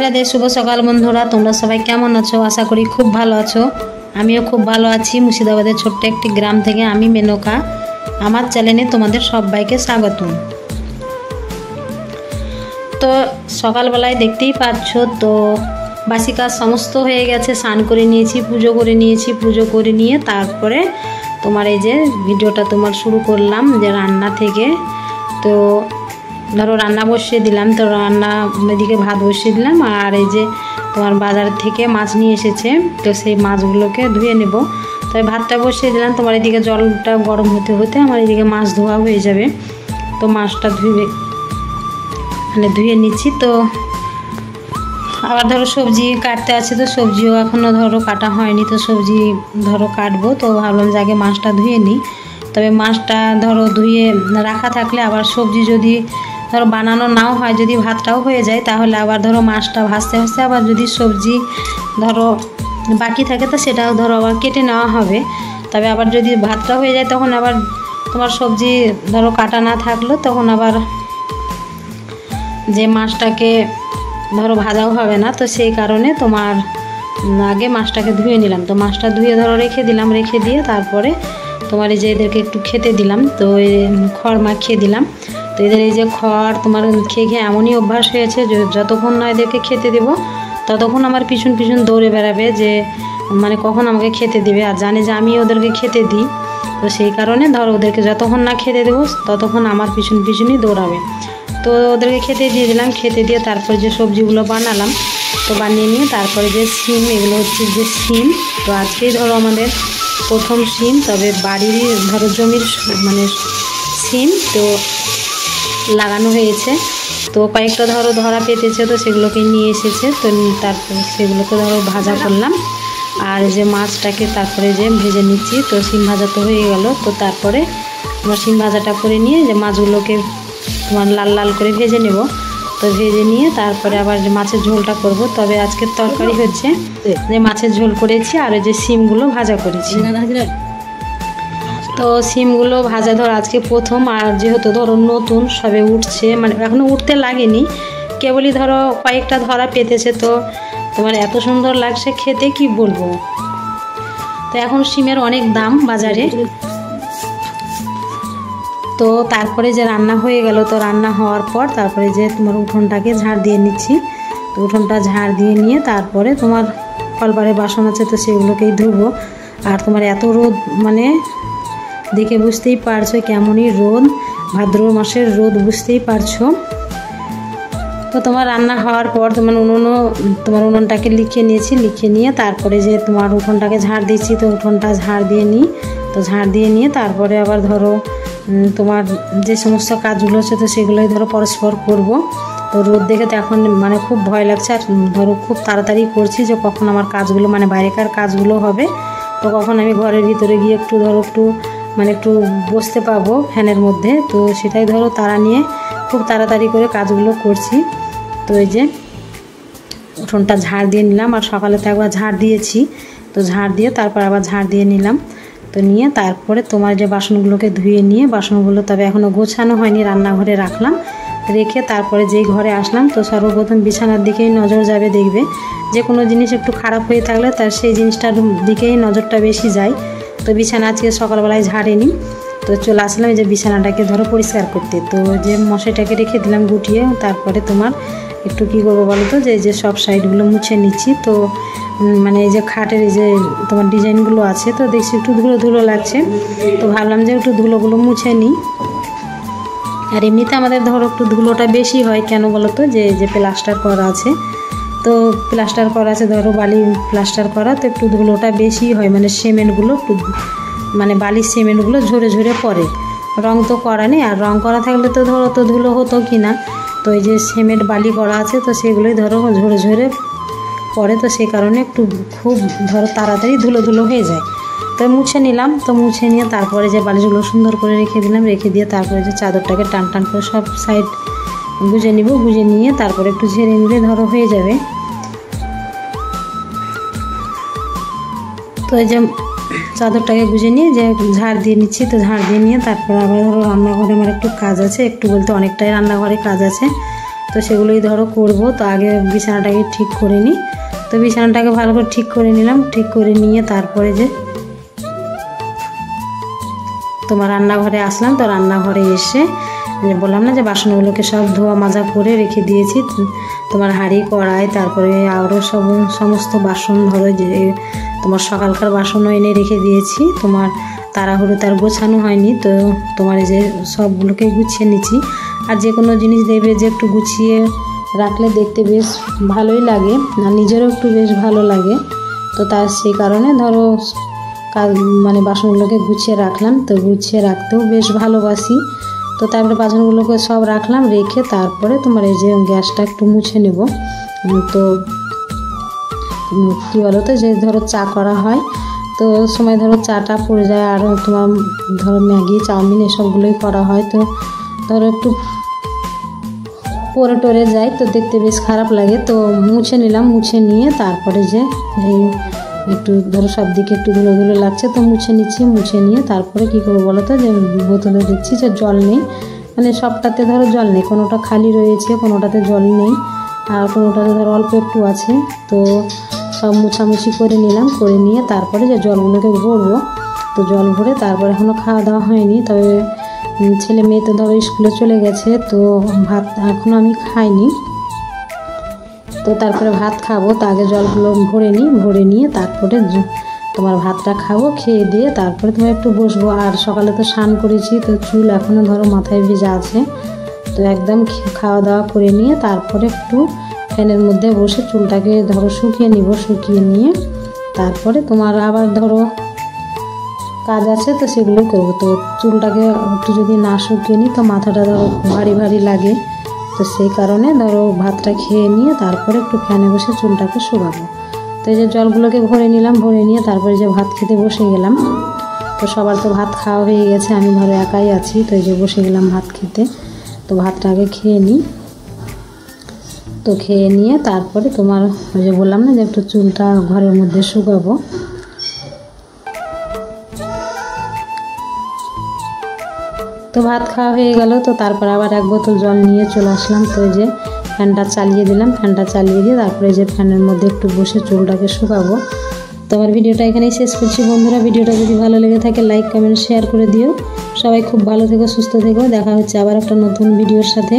রাধে শুভ সকাল বন্ধুরা, তোমরা সবাই কেমন আছো? আশা করি খুব ভালো আছো। আমিও খুব ভালো আছি। মুর্শিদাবাদের ছোট্ট একটি গ্রাম থেকে আমি মেনকা। আমার চ্যানেলে তোমাদের সবাইকে স্বাগতম। তো সকালবেলায় দেখতেই পাচ্ছ, তো বাসি কাজ সমস্ত হয়ে গেছে। স্নান করে নিয়েছি, পুজো করে নিয়েছি। পুজো করে নিয়ে তারপরে তোমার এই যে ভিডিওটা তোমার শুরু করলাম যে রান্না থেকে। তো ধরো রান্না বসিয়ে দিলাম, তো রান্না এদিকে ভাত বসিয়ে দিলাম। আর এই যে তোমার বাজার থেকে মাছ নিয়ে এসেছে, তো সেই মাছগুলোকে ধুয়ে নেব। তবে ভাতটা বসিয়ে দিলাম, তোমার এদিকে জলটা গরম হতে হতে আমার এদিকে মাছ ধোয়া হয়ে যাবে। তো মাছটা ধুয়ে নিচ্ছি। তো আবার ধরো সবজি কাটতে আছে, তো সবজিও এখনও ধরো কাটা হয়নি, তো সবজি ধরো কাটবো। তো ভাবলাম যে আগে মাছটা ধুয়ে নিই। তবে মাছটা ধরো ধুয়ে রাখা থাকলে আবার সবজি যদি ধরো বানানো নাও হয়, যদি ভাতটাও হয়ে যায়, তাহলে আবার ধরো মাছটা ভাজতে ভাজতে আবার যদি সবজি ধরো বাকি থাকে, তো সেটাও ধরো আবার কেটে নেওয়া হবে। তবে আবার যদি ভাতটা হয়ে যায়, তখন আবার তোমার সবজি ধরো কাটা না থাকলো, তখন আবার যে মাছটাকে ধরো ভাজাও হবে না। তো সেই কারণে তোমার আগে মাছটাকে ধুয়ে নিলাম। তো মাছটা ধুয়ে ধরো রেখে দিলাম। রেখে দিয়ে তারপরে তোমার এই যে এদেরকে একটু খেতে দিলাম। তো খড় মাখিয়ে দিলাম। তো এদের এই যে খড় তোমার খেয়ে খেয়ে এমনই অভ্যাস হয়েছে, যতক্ষণ না এদেরকে খেতে দেবো ততক্ষণ আমার পিছন পিছন দৌড়ে বেড়াবে, যে মানে কখন আমাকে খেতে দেবে। আর জানে যে আমি ওদেরকে খেতে দিই, তো সেই কারণে ধরো ওদেরকে যতক্ষণ না খেতে দেবো ততক্ষণ আমার পিছন পিছনই দৌড়াবে। তো ওদেরকে খেতে দিয়ে দিলাম। খেতে দিয়ে তারপরে যে সবজিগুলো বানালাম, তো বানিয়ে নিয়ে তারপরে যে সিম, এগুলো হচ্ছে যে সিম। তো আজকেই ধরো আমাদের প্রথম সিম, তবে বাড়ির ধরো জমির মানে সিম তো লাগানো হয়েছে। তো কয়েকটা ধরো ধরা পেতেছে, তো সেগুলোকে নিয়ে এসেছে। তো তারপরে সেগুলোকে ধরো ভাজা করলাম। আর যে মাছটাকে তারপরে যে ভেজে নিচ্ছি। তো সিম ভাজা তো হয়ে গেল। তো তারপরে তোমার সিম ভাজাটা করে নিয়ে যে মাছগুলোকে তোমার লাল লাল করে ভেজে নেব। তো ভেজে নিয়ে তারপরে আবার যে মাছের ঝোলটা করব। তবে আজকের তরকারি হচ্ছে যে মাছের ঝোল করেছি আর ওই যে সিমগুলো ভাজা করেছি। তো সিমগুলো ভাজা ধর আজকে প্রথম, আর যেহেতু ধরো নতুন সবে উঠছে, মানে এখনও উঠতে লাগেনি, কেবলই ধরো কয়েকটা ধরা পেতেছে। তো তোমার এত সুন্দর লাগছে খেতে, কি বলবো। তো এখন সিমের অনেক দাম বাজারে। তো তারপরে যে রান্না হয়ে গেল, তো রান্না হওয়ার পর তারপরে যে তোমার উঠোনটাকে ঝাড় দিয়ে নিচ্ছি। তো উঠোনটা ঝাড় দিয়ে নিয়ে তারপরে তোমার কলপারে বাসন আছে, তো সেগুলোকেই ধুবো। আর তোমার এত রোদ, মানে দেখে বুঝতেই পারছো কেমনই রোদ, ভাদ্র মাসের রোদ, বুঝতেই পারছো। তো তোমার রান্না হওয়ার পর তোমার উনুনটাকে লিখিয়ে নিয়েছি। লিখিয়ে নিয়ে তারপরে যে তোমার উঠোনটাকে ঝাড় দিচ্ছি। তো উঠোনটা ঝাড় দিয়ে নিই। তো ঝাড় দিয়ে নিয়ে তারপরে আবার ধরো তোমার যে সমস্ত কাজগুলো হচ্ছে, তো সেগুলোই ধরো পরস্পর করব। তো রোদ দেখে তো এখন মানে খুব ভয় লাগছে। আর ধরো খুব তাড়াতাড়ি করছি যে কখন আমার কাজগুলো মানে বাইরেকার কাজগুলো হবে, তো কখন আমি ঘরের ভিতরে গিয়ে একটু বসতে পাবো ফ্যানের মধ্যে। তো সেটাই ধরো তাড়া নিয়ে খুব তাড়াতাড়ি করে কাজগুলো করছি। তো এই যে উঠোনটা ঝাড় দিয়ে নিলাম। আর সকালে তো একবার ঝাড় দিয়েছি, তো ঝাড় দিয়ে তারপর আবার ঝাড় দিয়ে নিলাম। তো নিয়ে তারপরে তোমার যে বাসনগুলোকে ধুয়ে নিয়ে, বাসনগুলো তবে এখনও গোছানো হয়নি, রান্নাঘরে রাখলাম। রেখে তারপরে যেই ঘরে আসলাম, তো সর্বপ্রথম বিছানার দিকেই নজর যাবে। দেখবে যে কোনো জিনিস একটু খারাপ হয়ে থাকলে তার সেই জিনিসটার দিকেই নজরটা বেশি যায়। তো বিছানা আজকে সকালবেলায় ঝাড়েনি, তো চলে আসলাম এই যে বিছানাটাকে ধরো পরিষ্কার করতে। তো যে মশাইটাকে রেখে দিলাম গুটিয়ে। তারপরে তোমার একটু কী করবো বলো তো, যে সব সাইডগুলো মুছে নিচ্ছি। তো মানে এই যে খাটের এই যে তোমার ডিজাইনগুলো আছে, তো দেখছি একটু ধুলো ধুলো লাগছে। তো ভাবলাম যে একটু ধুলোগুলো মুছে নিই। আর এমনিতে আমাদের ধরো একটু ধুলোটা বেশি হয়, কেন বলো তো, যে প্লাস্টার করা আছে। তো প্লাস্টার করা আছে ধরো, বালি প্লাস্টার করা, তো একটু ধুলোটা বেশি হয়। মানে সিমেন্টগুলো একটু মানে বালির সিমেন্টগুলো ঝরে ঝরে পড়ে। রং তো করা নেই, আর রং করা থাকলে তো ধরো তো ধুলো হতো কি না। তো এই যে সিমেন্ট বালি করা আছে, তো সেগুলোই ধরো ঝরে ঝরে পড়ে। তো সেই কারণে একটু খুব ধরো তাড়াতাড়ি ধুলো ধুলো হয়ে যায়। তো মুছে নিলাম। তো মুছে নিয়ে তারপরে যে বালিশগুলো সুন্দর করে রেখে দিলাম। রেখে দিয়ে তারপরে যে চাদরটাকে টান টান করে সব সাইড গুজে নিব। গুজে নিয়ে তারপরে একটু ঝেড়ে নিলে ধরো হয়ে যাবে। তো এই যে চাদরটাকে গুজে নিয়ে যে ঝাড় দিয়ে নিচ্ছি। তো ঝাড় দিয়ে নিয়ে তারপর আবার ধরো রান্নাঘরে আমার একটু কাজ আছে, একটু বলতে অনেকটাই রান্নাঘরে কাজ আছে। তো তো সেগুলোই ধরো করব। তো আগে বিছানাটাকে ঠিক করে নিই। তো বিছানাটাকে ভালো করে ঠিক করে নিলাম, ঠিক করে নিয়ে তারপরে যে তোমার রান্নাঘরে আসলাম। তো রান্নাঘরে এসে বললাম না যে বাসনগুলোকে সব ধোয়া মাজা করে রেখে দিয়েছি, তোমার হাঁড়ি কড়াই তারপরে আরও সমস্ত বাসন ধরো যে তোমার সকালকার বাসনও এনে রেখে দিয়েছি। তোমার তাড়াহুড়ো তার গোছানো হয়নি, তো তোমার এই যে সবগুলোকে গুছিয়ে নিচ্ছি। আর যে কোনো জিনিস দেখবে যে একটু গুছিয়ে রাখলে দেখতে বেশ ভালোই লাগে, আর নিজেরও একটু বেশ ভালো লাগে। তো তার সেই কারণে ধরো মানে বাসনগুলোকে গুছিয়ে রাখলাম। তো গুছিয়ে রাখতেও বেশ ভালোবাসি। তো তারপরে বাসনগুলোকে সব রাখলাম, রেখে তারপরে তোমার এই যে গ্যাসটা একটু মুছে নেব। তো কী বলো তো, যে ধরো চা করা হয়, তো সময় ধরো চাটা পড়ে যায়, আর তোমার ধরো ম্যাগি চাউমিন এসবগুলোই করা হয়। তো ধরো একটু পরে টরে যায়, তো দেখতে বেশ খারাপ লাগে। তো মুছে নিলাম, মুছে নিয়ে তারপরে যে এই একটু ধরো সব দিকে একটু ধুলো ধুলো লাগছে, তো মুছে নিচ্ছি। মুছে নিয়ে তারপরে কী করবো বলো তো, যে বোতলে দেখছি যে জল নেই, মানে সবটাতে ধরো জল নেই, কোনোটা খালি রয়েছে, কোনোটাতে জল নেই, আর কোনোটাতে ধরো অল্প একটু আছে। তো সব মুছামুছি করে নিলাম, করে নিয়ে তারপরে যে জলগুলোকে ভরবো। তো জল ভরে তারপরে এখনও খাওয়া দাওয়া হয়নি, তবে ছেলে মেয়ে তো ধরো স্কুলে চলে গেছে, তো ভাত এখনও আমি খাইনি। তো তারপরে ভাত খাবো, তো আগে জলগুলো ভরে নিই, ভরে নিয়ে তারপরে তোমার ভাতটা খাবো। খেয়ে দিয়ে তারপরে তোমার একটু বসবো। আর সকালে তো স্নান করেছি, তো চুল এখনও ধরো মাথায় ভেজা আছে। তো একদম খাওয়া দাওয়া করে নিয়ে তারপরে একটু ফ্যানের মধ্যে বসে চুলটাকে ধরো শুকিয়ে নিব। শুকিয়ে নিয়ে তারপরে তোমার আবার ধরো কাজ আছে, তো সেগুলো করবো। তো চুলটাকে একটু যদি না শুকিয়ে নিই তো মাথাটা ধরো ভারী ভারী লাগে। তো সেই কারণে ধরো ভাতটা খেয়ে নিয়ে তারপরে একটু ফ্যানে বসে চুলটাকে শুকাবো। তো এই যে জলগুলোকে ভরে নিলাম, ভরে নিয়ে তারপরে যে ভাত খেতে বসে গেলাম। তো সবার তো ভাত খাওয়া হয়ে গেছে, আমি ধরো একাই আছি। তো এই যে বসে গেলাম ভাত খেতে। তো ভাতটা আগে খেয়ে নিই। তো খেয়ে নিয়ে তারপরে তোমার ওই যে বললাম না যে একটু চুলটা ঘরের মধ্যে শুকাবো। তো ভাত খাওয়া হয়ে গেল। তো তারপর আবার এক বোতল জল নিয়ে চলে আসলাম। তো এই যে ফ্যানটা চালিয়ে দিলাম, ফ্যানটা চালিয়ে দিয়ে তারপরে যে ফ্যানের মধ্যে একটু বসে চুলটাকে শুকাবো। তো আমার ভিডিওটা এখানেই শেষ করছি বন্ধুরা। ভিডিওটা যদি ভালো লেগে থাকে লাইক কমেন্ট শেয়ার করে দিও। সবাই খুব ভালো থেকো, সুস্থ থেকো। দেখা হচ্ছে আবার একটা নতুন ভিডিওর সাথে।